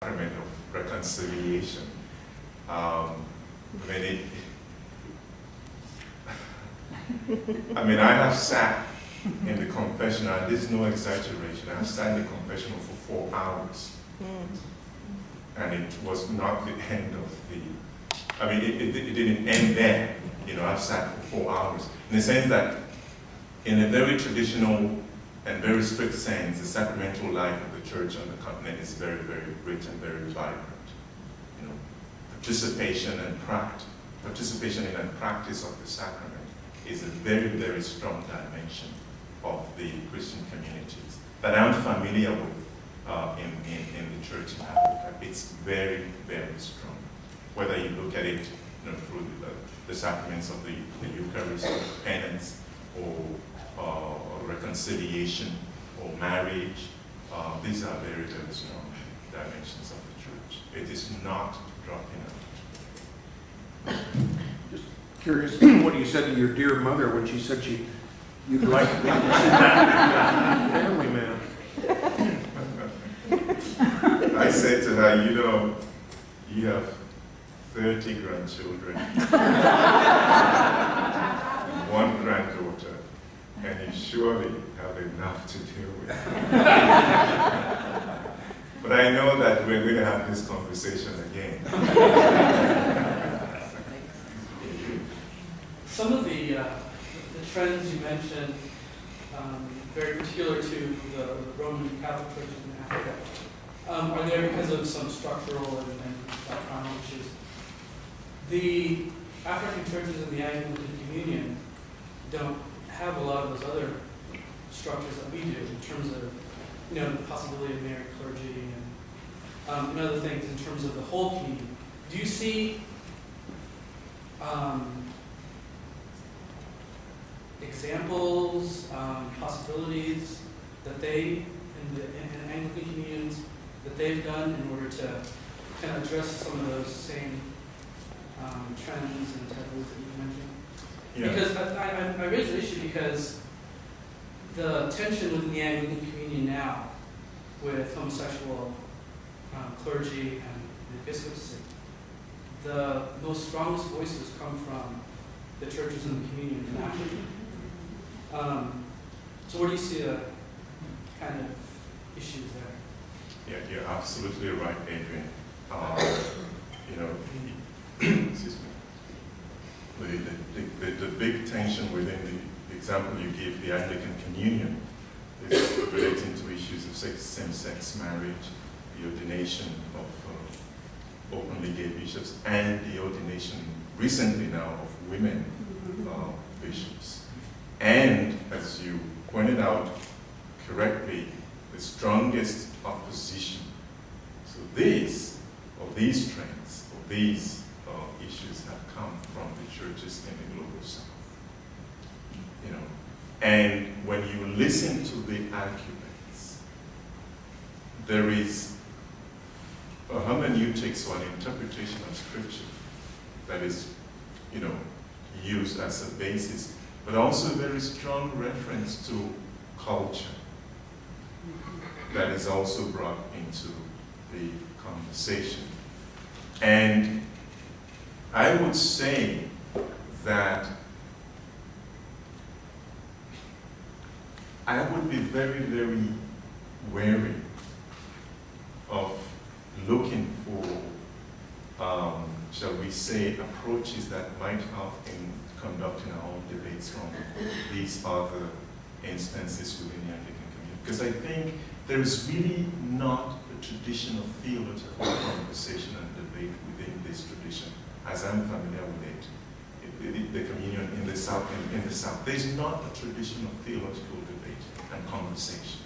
sacrament of reconciliation. I have sat in the confessional, and this is no exaggeration, I sat in the confessional for 4 hours. And it was not the end of it didn't end there. I've sat for 4 hours. In the sense that, in a very traditional and very strict sense, the sacramental life of the church on the continent is very, very rich and very vibrant. Participation in and practice of the sacrament is a very, very strong dimension of the Christian communities that I'm familiar with in the church in Africa. It's very, very strong. Whether you look at it through the sacraments of the Eucharist, or penance, or reconciliation, or marriage, these are very, very strong dimensions of the church. It is not dropping out. Just curious what you said to your dear mother when she said you'd like to be family man. I said to her, you have 30 grandchildren, 1 granddaughter, and you surely have enough to deal with. But I know that we're going to have this conversation again. Some of the trends you mentioned, very particular to the Roman Catholic churches in Africa, are there because of some structural and doctrinal issues. The African churches in the Anglican Communion don't have a lot of those other structures that we do in terms of, the possibility of married clergy and other things in terms of the whole community. Do you see examples, possibilities that they, in Anglican communions, that they've done in order to kind of address some of those same trends and taboos that you mentioned? Yeah. Because I raise the issue because the tension within the Anglican communion now with homosexual clergy and the episcopacy, the most strongest voices come from the churches in the communion in Africa. So where do you see the kind of issues there? Yeah, you're absolutely right, Adrian. Excuse me. The big tension within the example you give, the Anglican Communion, is relating to issues of same-sex marriage, the ordination of openly gay bishops, and the ordination recently now of women bishops. And as you pointed out correctly, the strongest opposition to these trends, or these issues have come from the churches in the global south. And when you listen to the arguments, there is a hermeneutics or an interpretation of scripture that is, used as a basis, but also a very strong reference to culture that is also brought into the conversation. And I would say that I would be very, very wary of looking for, shall we say, approaches that might have in conducting our own debates from these other instances within the Anglican community. Because I think there is really not a tradition of theological conversation and debate within this tradition, as I'm familiar with it. The communion in the South, there's not a tradition of theological debate and conversation.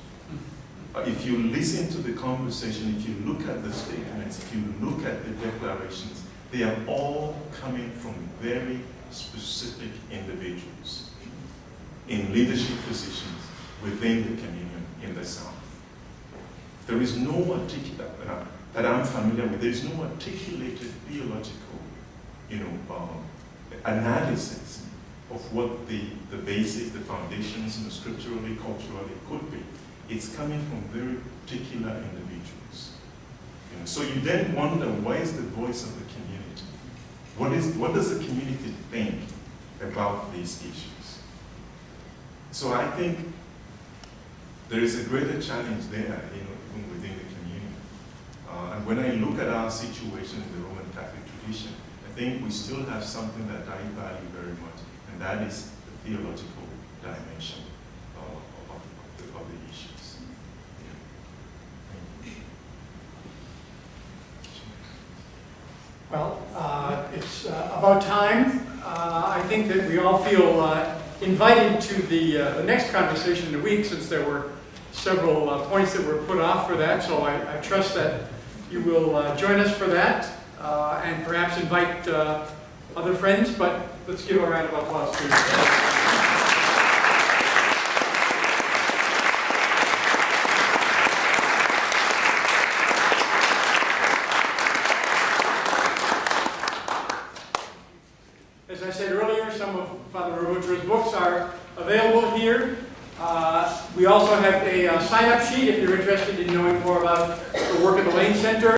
If you listen to the conversation, if you look at the statements, if you look at the declarations, they are all coming from very specific individuals in leadership positions within the communion in the South. There is no articulate, that I'm familiar with, there is no articulated theological, analysis of what the basis, the foundations, scripturally, culturally could be. It's coming from very particular individuals. And so you then wonder, why is the voice of the community? What does the community think about these issues? So I think there is a greater challenge there, even within the community. And when I look at our situation in the Roman Catholic tradition, I think we still have something that I value very much, and that is the theological dimension of the issues. Yeah. Well, it's about time. I think that we all feel invited to the next conversation in a week, since there were several points that were put off for that. So I trust that you will join us for that and perhaps invite other friends. But let's give a round of applause to As I said earlier, some of Father Orobator's books are available here. We also have a sign-up sheet if you're interested in knowing more about the work of the Lane Center.